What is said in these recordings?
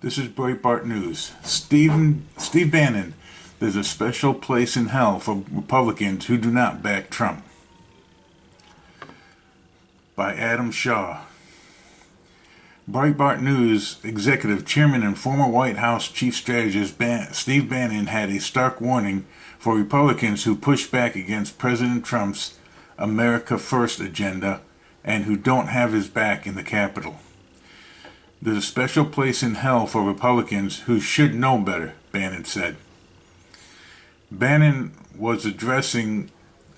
This is Breitbart News. Steve Bannon, there's a special place in hell for Republicans who do not back Trump. By Adam Shaw. Breitbart News executive chairman and former White House chief strategist Steve Bannon had a stark warning for Republicans who push back against President Trump's America First agenda and who don't have his back in the Capitol. There's a special place in hell for Republicans who should know better, Bannon said. Bannon was addressing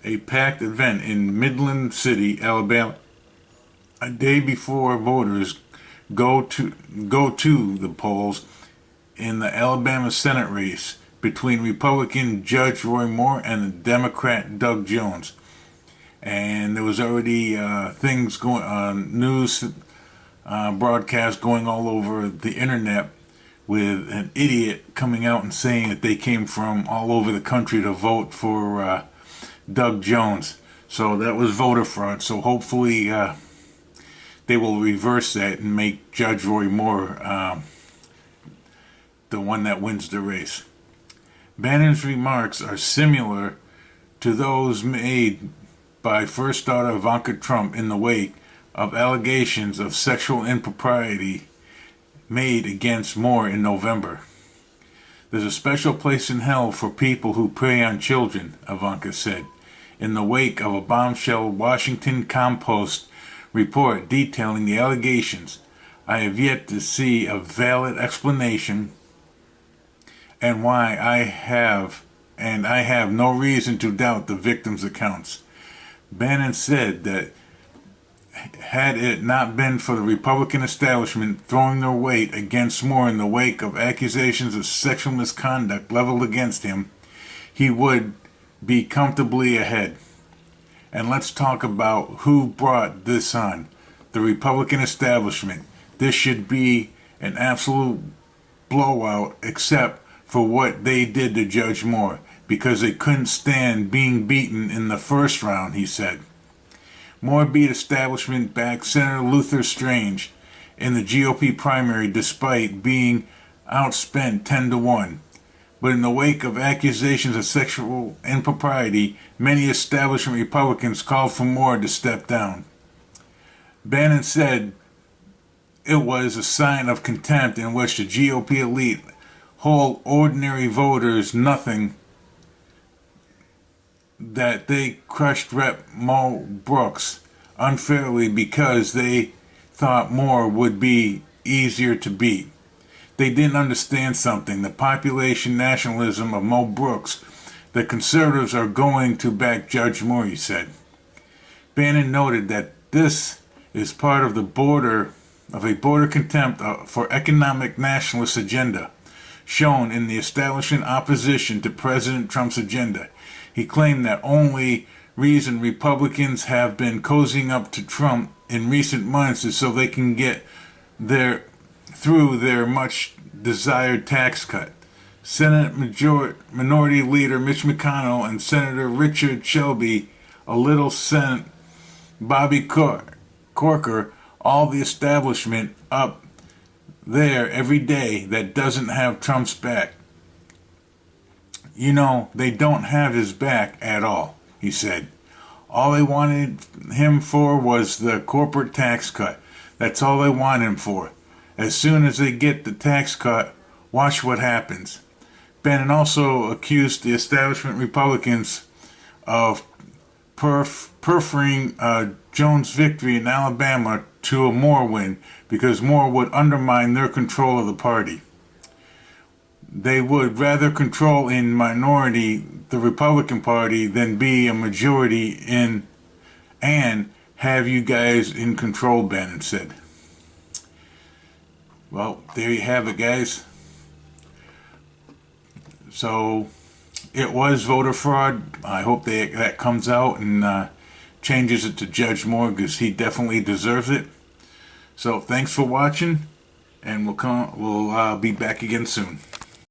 a packed event in Midland City, Alabama, a day before voters go to the polls in the Alabama Senate race between Republican Judge Roy Moore and Democrat Doug Jones. And there was already things going on, news broadcasts going all over the internet with an idiot coming out and saying that they came from all over the country to vote for Doug Jones. So that was voter fraud. So hopefully they will reverse that and make Judge Roy Moore the one that wins the race. Bannon's remarks are similar to those made by First Daughter Ivanka Trump in the wake of allegations of sexual impropriety made against Moore in November. There's a special place in hell for people who prey on children, Ivanka said, in the wake of a bombshell Washington Compost report detailing the allegations. I have yet to see a valid explanation and why I have no reason to doubt the victims' accounts. Bannon said that had it not been for the Republican establishment throwing their weight against Moore in the wake of accusations of sexual misconduct leveled against him, he would be comfortably ahead. And let's talk about who brought this on. The Republican establishment. This should be an absolute blowout except for what they did to Judge Moore, because they couldn't stand being beaten in the first round, he said. Moore beat establishment-backed Senator Luther Strange in the GOP primary despite being outspent 10-1. But in the wake of accusations of sexual impropriety, many establishment Republicans called for Moore to step down. Bannon said it was a sign of contempt in which the GOP elite hold ordinary voters nothing that they crushed Rep. Mo Brooks unfairly because they thought Moore would be easier to beat. They didn't understand something, the population nationalism of Mo Brooks. The conservatives are going to back Judge Moore, he said. Bannon noted that this is part of a border contempt for economic nationalist agenda shown in the establishment opposition to President Trump's agenda. He claimed that only reason Republicans have been cozying up to Trump in recent months is so they can get through their much desired tax cut. Senate Minority Leader Mitch McConnell and Senator Richard Shelby, a little Senate Bobby Corker, all the establishment up there every day that doesn't have Trump's back. You know, they don't have his back at all, he said. All they wanted him for was the corporate tax cut. That's all they want him for. As soon as they get the tax cut, watch what happens. Bannon also accused the establishment Republicans of preferring Jones' victory in Alabama to a Moore win because Moore would undermine their control of the party. They would rather control in minority the Republican Party than be a majority in and have you guys in control, Bannon said. Well, there you have it, guys. So it was voter fraud. I hope that comes out and changes it to Judge Moore because he definitely deserves it. So thanks for watching, and we'll be back again soon.